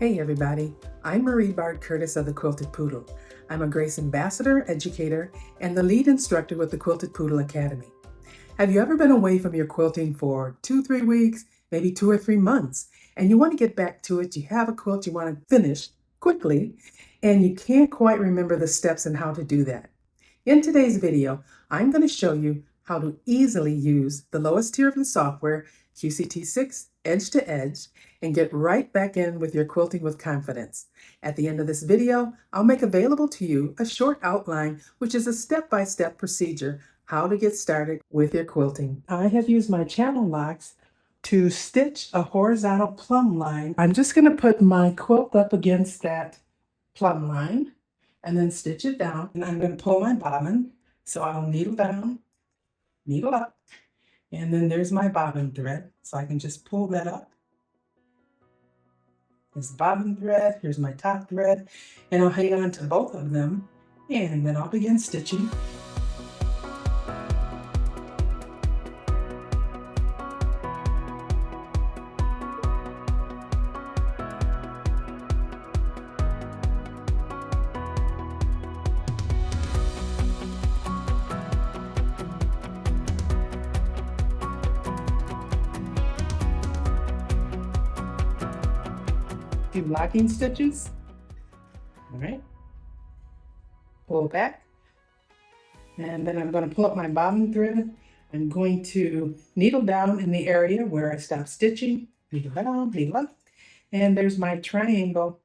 Hey everybody, I'm Marie Bard Curtis of the Quilted Poodle. I'm a Grace Ambassador, educator, and the lead instructor with the Quilted Poodle Academy. Have you ever been away from your quilting for 2-3 weeks, maybe 2 or 3 months, and you want to get back to it? You have a quilt you want to finish quickly, and you can't quite remember the steps and how to do that. In today's video, I'm going to show you how to easily use the lowest tier of the software, QCT6, edge to edge, and get right back in with your quilting with confidence. At the end of this video, I'll make available to you a short outline, which is a step-by-step procedure how to get started with your quilting. I have used my channel locks to stitch a horizontal plumb line. I'm just going to put my quilt up against that plumb line and then stitch it down. And I'm going to pull my bobbin. So I'll needle down, needle up, and then there's my bobbin thread. So I can just pull that up. Here's the bobbin thread, here's my top thread, and I'll hang on to both of them, and then I'll begin stitching. Few locking stitches. All right, pull back, and then I'm going to pull up my bobbin thread. I'm going to needle down in the area where I stopped stitching, needle down, needle up, and there's my triangle,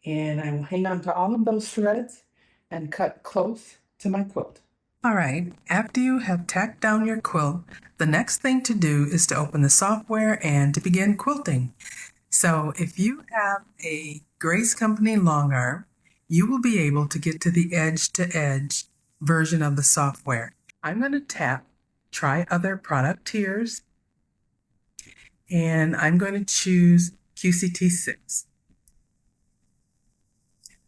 and I will hang on to all of those threads and cut close to my quilt. All right, after you have tacked down your quilt, the next thing to do is to open the software and to begin quilting. So if you have a Grace Company long arm, you will be able to get to the edge-to-edge version of the software. I'm going to tap Try Other Product Tiers, and I'm going to choose QCT6.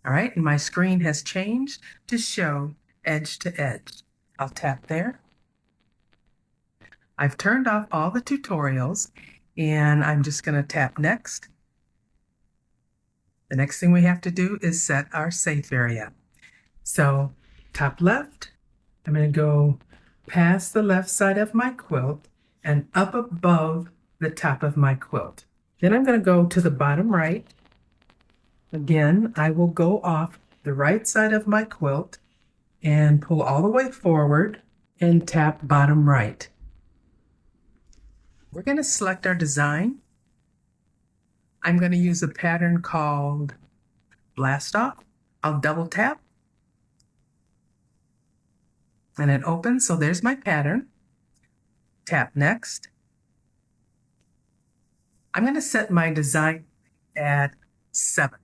All right, and my screen has changed to show edge-to-edge. I'll tap there. I've turned off all the tutorials, and I'm just going to tap Next. The next thing we have to do is set our safe area. So top left, I'm going to go past the left side of my quilt and up above the top of my quilt. Then I'm going to go to the bottom right. Again, I will go off the right side of my quilt and pull all the way forward and tap bottom right. We're going to select our design. I'm going to use a pattern called Blast Off. I'll double tap and it opens. So there's my pattern. Tap Next. I'm going to set my design at 7.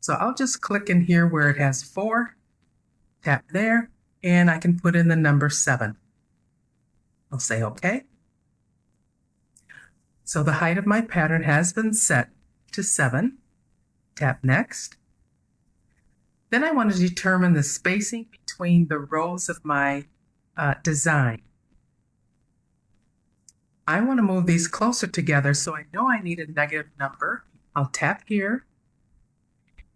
So I'll just click in here where it has 4, tap there, and I can put in the number 7. I'll say OK. So the height of my pattern has been set to 7. Tap Next. Then I want to determine the spacing between the rows of my design. I want to move these closer together, so I know I need a negative number. I'll tap here,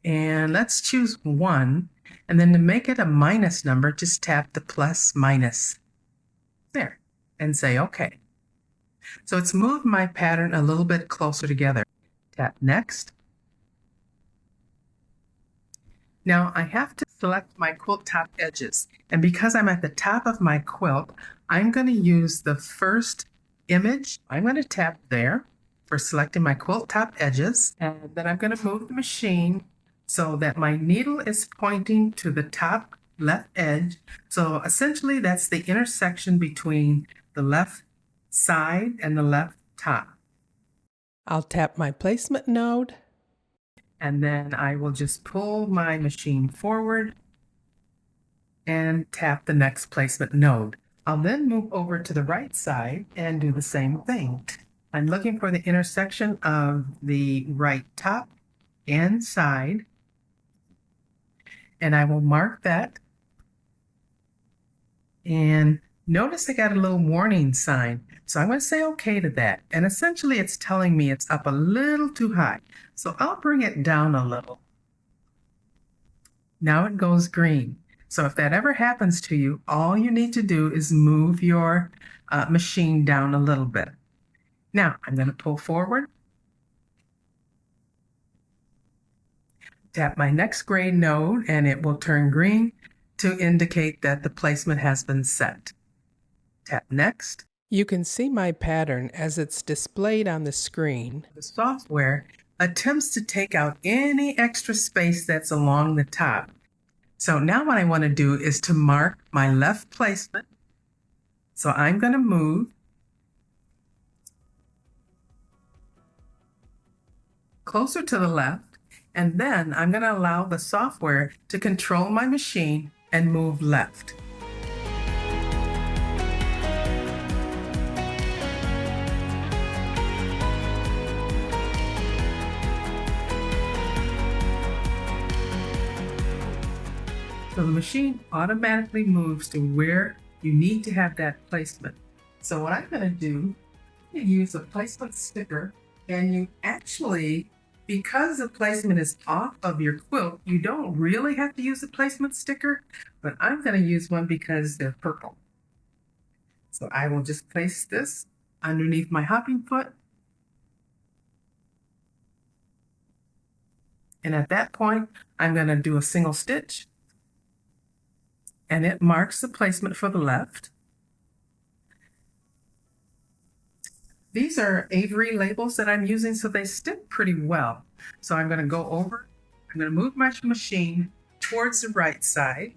and let's choose 1. And then to make it a minus number, just tap the plus minus there and say OK. So it's moved my pattern a little bit closer together. Tap Next. Now I have to select my quilt top edges, and because I'm at the top of my quilt, I'm going to use the first image. I'm going to tap there for selecting my quilt top edges, and then I'm going to move the machine so that my needle is pointing to the top left edge. So essentially that's the intersection between the left side and the left top. I'll tap my placement node, and then I will just pull my machine forward and tap the next placement node. I'll then move over to the right side and do the same thing. I'm looking for the intersection of the right top and side, and I will mark that and Notice I got a little warning sign, so I'm going to say okay to that. And essentially it's telling me it's up a little too high. So I'll bring it down a little. Now it goes green. So if that ever happens to you, all you need to do is move your machine down a little bit. Now I'm going to pull forward, tap my next gray node, and it will turn green to indicate that the placement has been set. Tap next. You can see my pattern as it's displayed on the screen. The software attempts to take out any extra space that's along the top. So now what I want to do is to mark my left placement. So I'm going to move closer to the left, and then I'm going to allow the software to control my machine and move left. So the machine automatically moves to where you need to have that placement. So what I'm going to do is use a placement sticker, and you actually, because the placement is off of your quilt, you don't really have to use a placement sticker, but I'm going to use one because they're purple. So I will just place this underneath my hopping foot. And at that point, I'm going to do a single stitch, and it marks the placement for the left. These are Avery labels that I'm using, so they stick pretty well. So I'm going to go over, I'm going to move my machine towards the right side,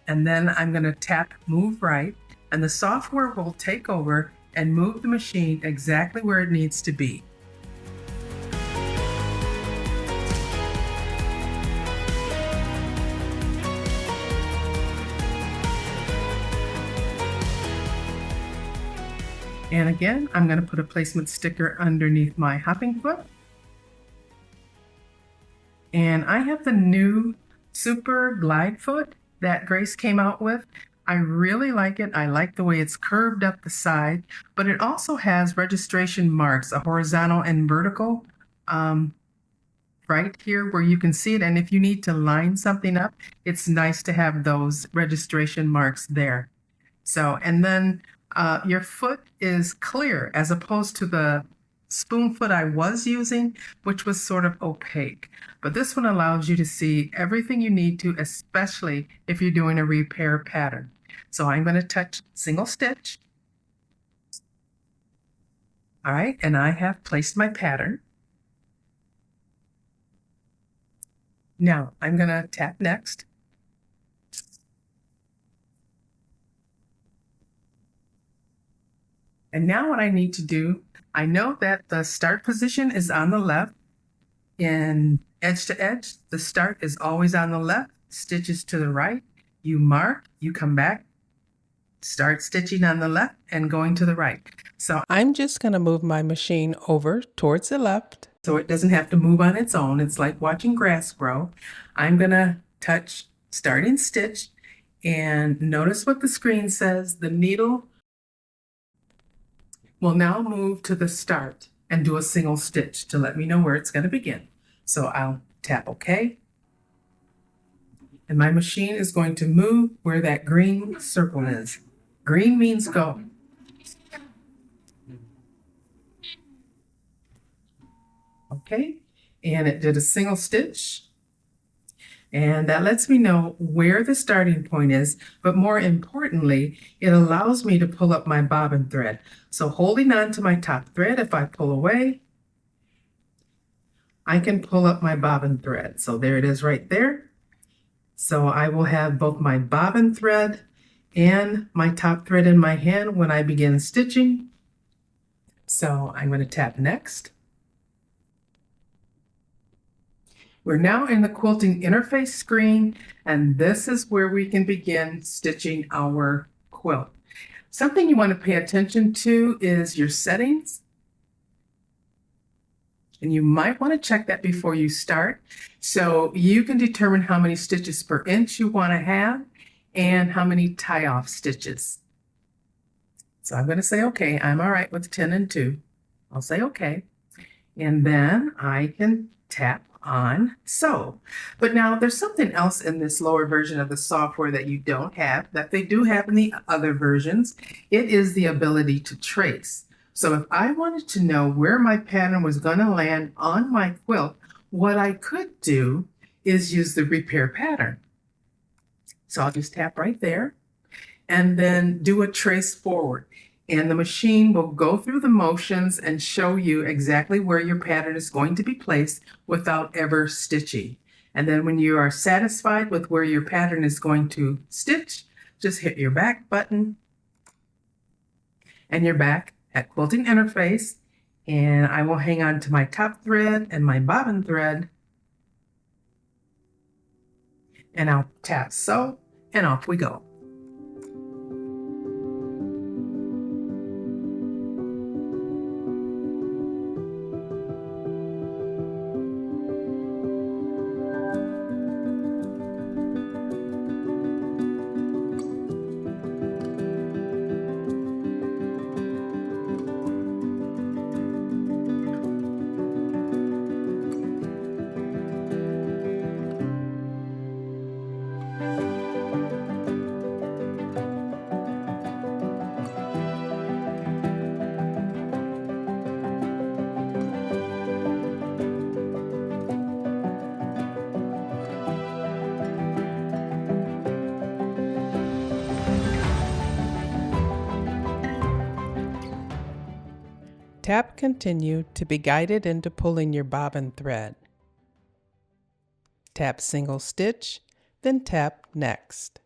and then I'm going to tap move right, and the software will take over and move the machine exactly where it needs to be. And again, I'm going to put a placement sticker underneath my hopping foot. And I have the new Super Glide Foot that Grace came out with. I really like it. I like the way it's curved up the side, but it also has registration marks, a horizontal and vertical, right here where you can see it. And if you need to line something up, it's nice to have those registration marks there. So, and then your foot is clear as opposed to the spoon foot I was using, which was sort of opaque. But this one allows you to see everything you need to, especially if you're doing a repair pattern. So I'm going to touch single stitch. All right, and I have placed my pattern. Now I'm going to tap next. And now what I need to do, I know that the start position is on the left. In edge to edge, the start is always on the left, stitches to the right. You mark, you come back, start stitching on the left and going to the right. So I'm just going to move my machine over towards the left. So it doesn't have to move on its own. It's like watching grass grow. I'm going to touch starting stitch, and notice what the screen says. The needle will now move to the start and do a single stitch to let me know where it's going to begin. So I'll tap OK. And my machine is going to move where that green circle is. Green means go. Okay, and it did a single stitch. And that lets me know where the starting point is, but more importantly, it allows me to pull up my bobbin thread. So holding on to my top thread, if I pull away, I can pull up my bobbin thread. So there it is right there. So I will have both my bobbin thread and my top thread in my hand when I begin stitching. So I'm going to tap next. We're now in the quilting interface screen, and this is where we can begin stitching our quilt. Something you want to pay attention to is your settings. And you might want to check that before you start. So you can determine how many stitches per inch you want to have and how many tie-off stitches. So I'm going to say, okay, I'm all right with 10 and 2. I'll say, okay. And then I can tap on sew. But now there's something else in this lower version of the software that you don't have, that they do have in the other versions. It is the ability to trace. So if I wanted to know where my pattern was going to land on my quilt, what I could do is use the repair pattern. So I'll just tap right there and then do a trace forward. And the machine will go through the motions and show you exactly where your pattern is going to be placed without ever stitching. And then when you are satisfied with where your pattern is going to stitch, just hit your back button and you're back at Quilting Interface. And I will hang on to my top thread and my bobbin thread. And I'll tap sew and off we go. Tap Continue to be guided into pulling your bobbin thread. Tap Single Stitch, then tap Next.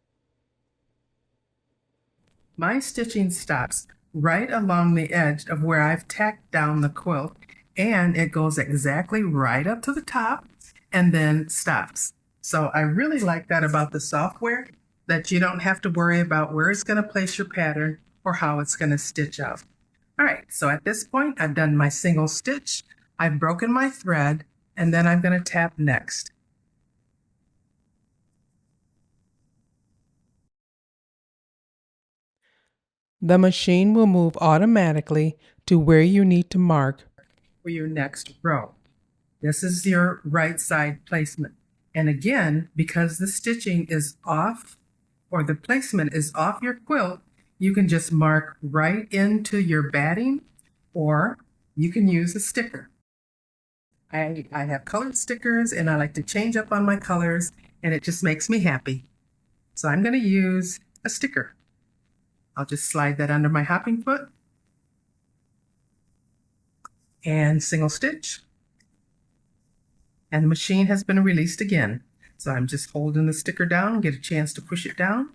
My stitching stops right along the edge of where I've tacked down the quilt, and it goes exactly right up to the top and then stops. So I really like that about the software, that you don't have to worry about where it's going to place your pattern or how it's going to stitch out. All right, so at this point, I've done my single stitch, I've broken my thread, and then I'm going to tap Next. The machine will move automatically to where you need to mark for your next row. This is your right side placement. And again, because the stitching is off, or the placement is off your quilt, you can just mark right into your batting, or you can use a sticker. I have colored stickers and I like to change up on my colors, and it just makes me happy. So I'm going to use a sticker. I'll just slide that under my hopping foot and single stitch. And the machine has been released again. So I'm just holding the sticker down, get a chance to push it down.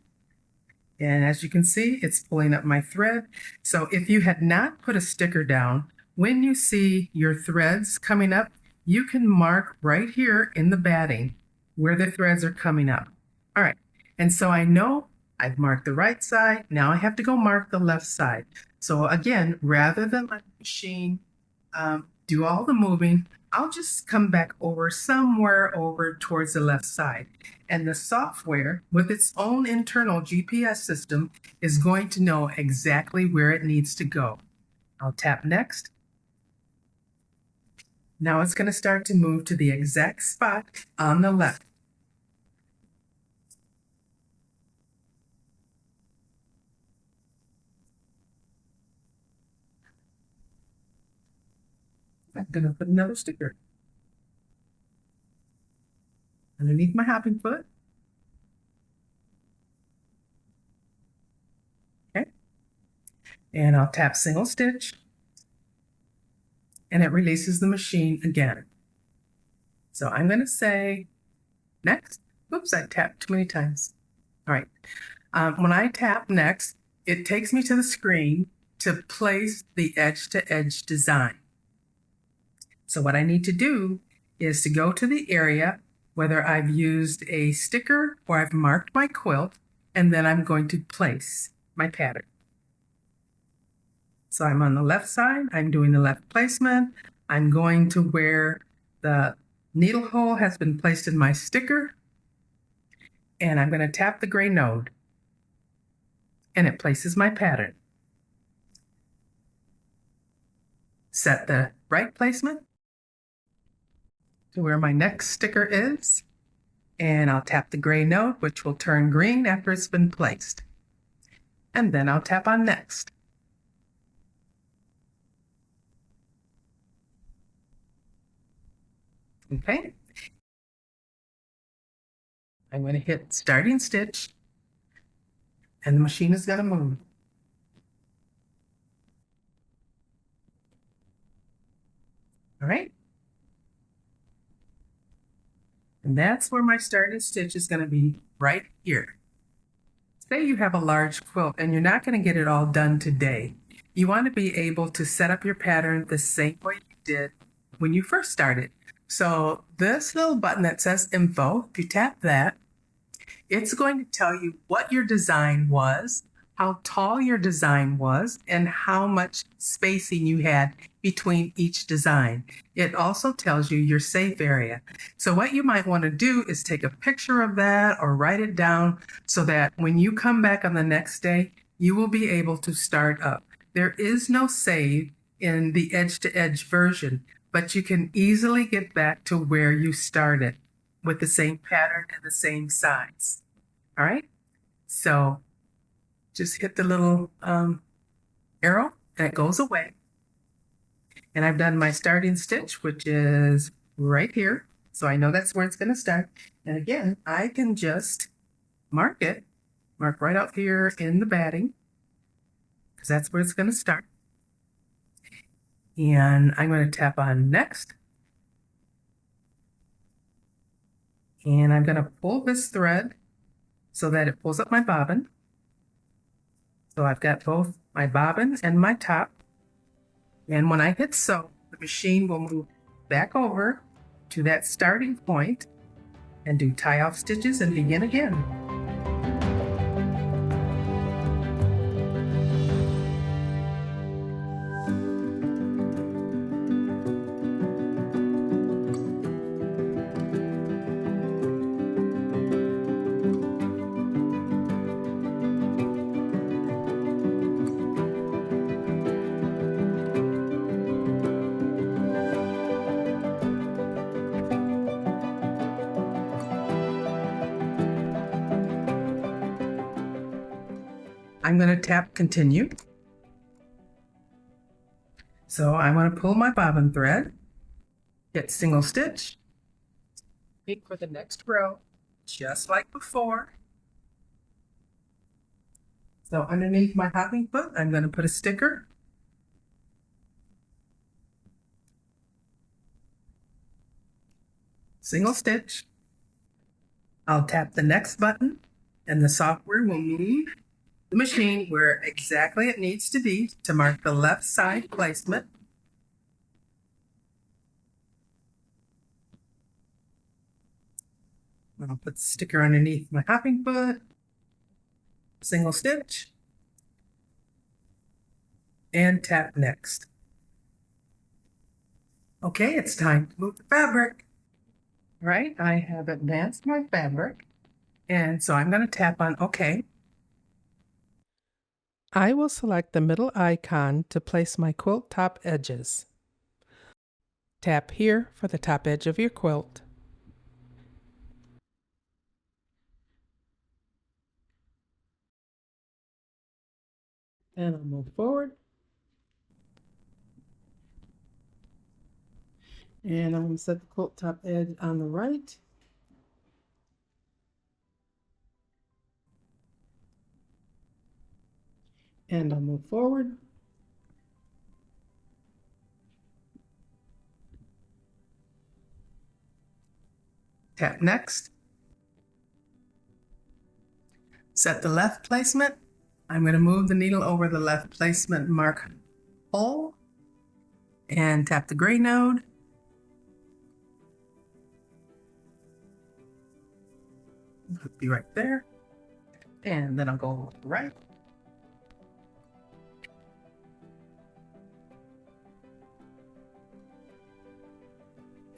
And as you can see, it's pulling up my thread. So if you had not put a sticker down, when you see your threads coming up, you can mark right here in the batting where the threads are coming up. All right, and so I know I've marked the right side. Now I have to go mark the left side. So again, rather than let the machine do all the moving, I'll just come back over somewhere over towards the left side. And the software, with its own internal GPS system, is going to know exactly where it needs to go. I'll tap Next. Now it's going to start to move to the exact spot on the left. I'm going to put another sticker underneath my hopping foot. Okay. And I'll tap single stitch, and it releases the machine again. So I'm going to say Next. Oops, I tapped too many times. All right. When I tap Next, it takes me to the screen to place the edge-to-edge design. So what I need to do is to go to the area, whether I've used a sticker or I've marked my quilt, and then I'm going to place my pattern. So I'm on the left side, I'm doing the left placement, I'm going to where the needle hole has been placed in my sticker, and I'm going to tap the gray node, and it places my pattern. set the right placement to where my next sticker is, and I'll tap the gray node, which will turn green after it's been placed. And then I'll tap on next. Okay. I'm going to hit starting stitch, and the machine is going to move. All right. And that's where my starting stitch is going to be, right here. Say you have a large quilt and you're not going to get it all done today. You want to be able to set up your pattern the same way you did when you first started. So this little button that says info, if you tap that, it's going to tell you what your design was, how tall your design was, and how much spacing you had between each design. It also tells you your safe area. So what you might want to do is take a picture of that or write it down so that when you come back on the next day, you will be able to start up. There is no save in the edge-to-edge version, but you can easily get back to where you started with the same pattern and the same size. All right, so just hit the little arrow that goes away. And I've done my starting stitch, which is right here. So I know that's where it's going to start. And again, I can just mark right out here in the batting, because that's where it's going to start. And I'm going to tap on next. And I'm going to pull this thread so that it pulls up my bobbin. So I've got both my bobbin and my top. And when I hit sew, the machine will move back over to that starting point and do tie-off stitches and begin again. I'm going to tap continue. So I'm going to pull my bobbin thread, hit single stitch, wait for the next row, just like before. So underneath my hopping foot, I'm going to put a sticker. Single stitch. I'll tap the next button, and the software will move the machine where exactly it needs to be to mark the left side placement. I'll put the sticker underneath my hopping foot, single stitch, and tap next. Okay, it's time to move the fabric. All right, I have advanced my fabric, and so I'm going to tap on OK. I will select the middle icon to place my quilt top edges. Tap here for the top edge of your quilt. And I'll move forward. And I'm going to set the quilt top edge on the right. And I'll move forward. Tap next. Set the left placement. I'm going to move the needle over the left placement mark hole and tap the gray node. It'll be right there. And then I'll go right.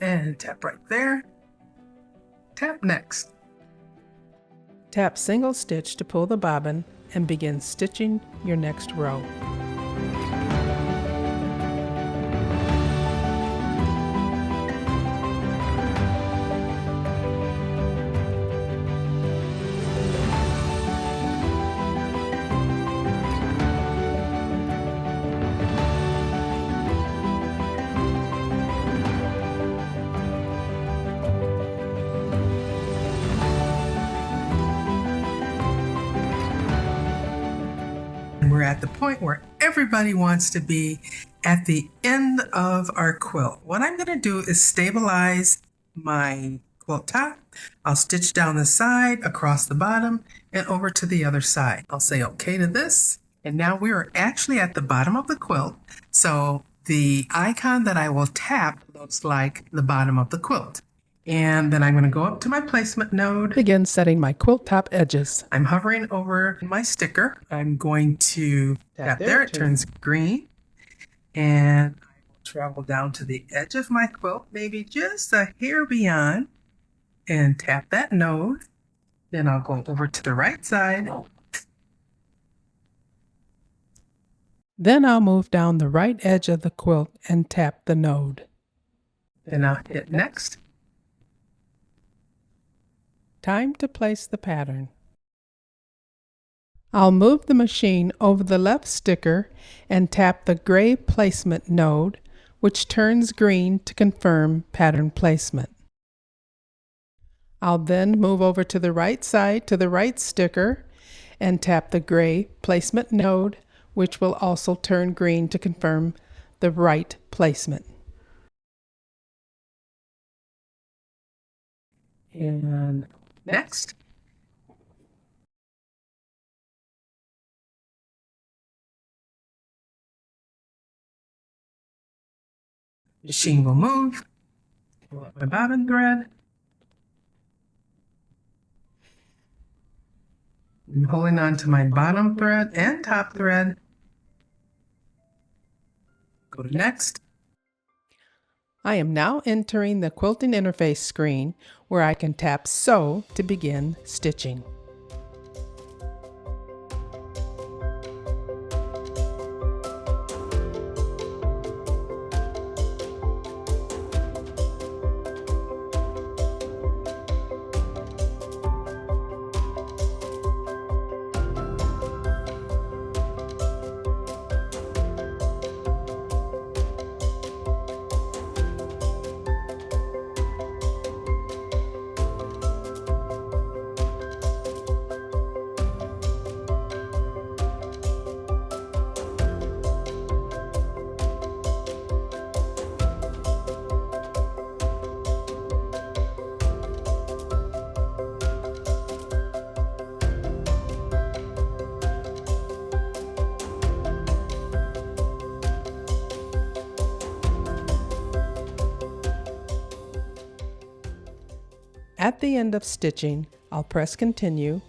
And tap right there. Tap next. Tap single stitch to pull the bobbin and begin stitching your next row. at the point where everybody wants to be at the end of our quilt. What I'm going to do is stabilize my quilt top. I'll stitch down the side, across the bottom, and over to the other side. I'll say okay to this. And now we are actually at the bottom of the quilt. So the icon that I will tap looks like the bottom of the quilt. And then I'm going to go up to my placement node. Begin setting my quilt top edges. I'm hovering over my sticker. I'm going to tap there. It turns green. And I will travel down to the edge of my quilt, maybe just a hair beyond, and tap that node. Then I'll go over to the right side. Then I'll move down the right edge of the quilt and tap the node. Then I'll hit next. Time to place the pattern. I'll move the machine over the left sticker and tap the gray placement node, which turns green to confirm pattern placement. I'll then move over to the right side to the right sticker and tap the gray placement node, which will also turn green to confirm the right placement. And next. Machine will move. Pull up my bobbin thread. I'm holding on to my bottom thread and top thread. Go to next. I am now entering the quilting interface screen where I can tap Sew to begin stitching. At the end of stitching, I'll press Continue,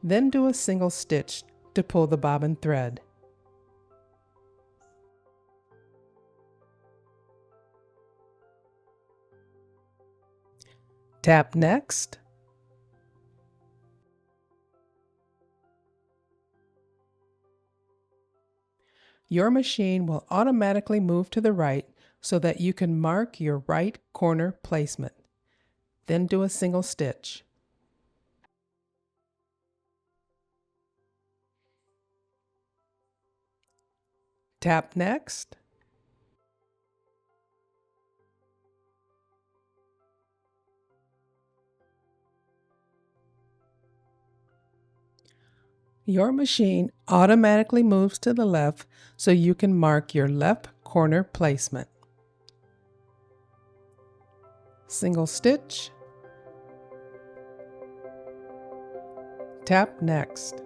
then do a single stitch to pull the bobbin thread. Tap Next. Your machine will automatically move to the right so that you can mark your right corner placement. Then do a single stitch. Tap Next. Your machine automatically moves to the left so you can mark your left corner placement. Single stitch. Tap Next.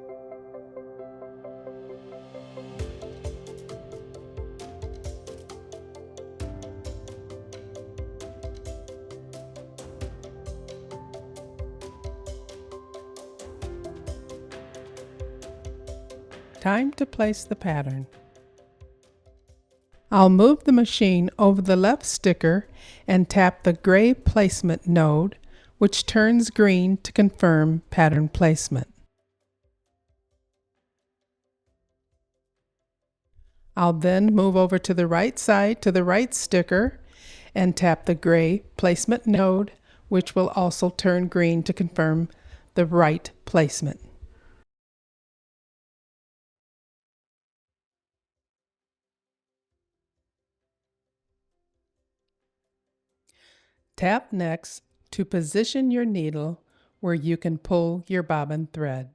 Time to place the pattern. I'll move the machine over the left sticker and tap the gray placement node, which turns green to confirm pattern placement. I'll then move over to the right side to the right sticker and tap the gray placement node, which will also turn green to confirm the right placement. Tap Next to position your needle where you can pull your bobbin thread.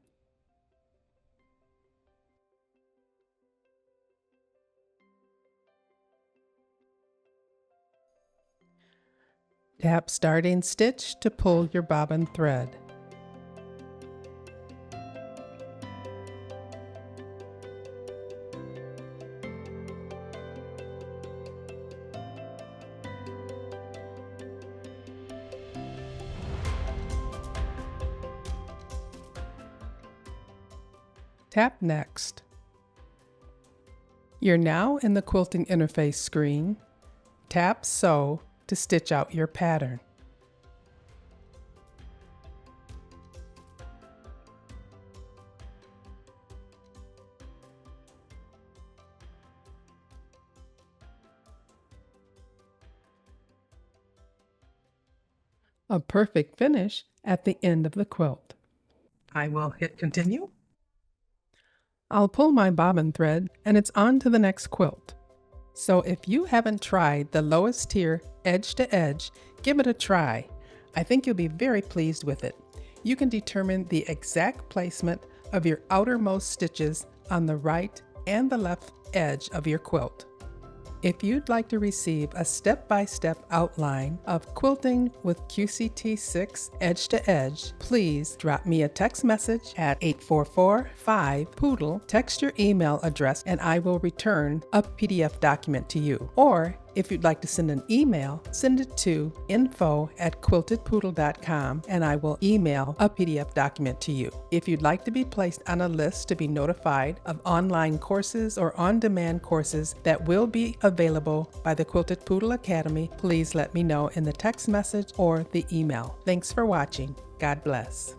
Tap starting stitch to pull your bobbin thread. Tap Next. You're now in the quilting interface screen. Tap Sew to stitch out your pattern. A perfect finish at the end of the quilt. I will hit continue. I'll pull my bobbin thread and it's on to the next quilt. So if you haven't tried the lowest tier edge to edge, give it a try. I think you'll be very pleased with it. You can determine the exact placement of your outermost stitches on the right and the left edge of your quilt. If you'd like to receive a step-by-step outline of quilting with QCT6 edge to edge, please drop me a text message at 844-5-POODLE. Text your email address and I will return a PDF document to you. Or if you'd like to send an email, send it to info@quiltedpoodle.com and I will email a PDF document to you. If you'd like to be placed on a list to be notified of online courses or on-demand courses that will be available by the Quilted Poodle Academy, please let me know in the text message or the email. Thanks for watching. God bless.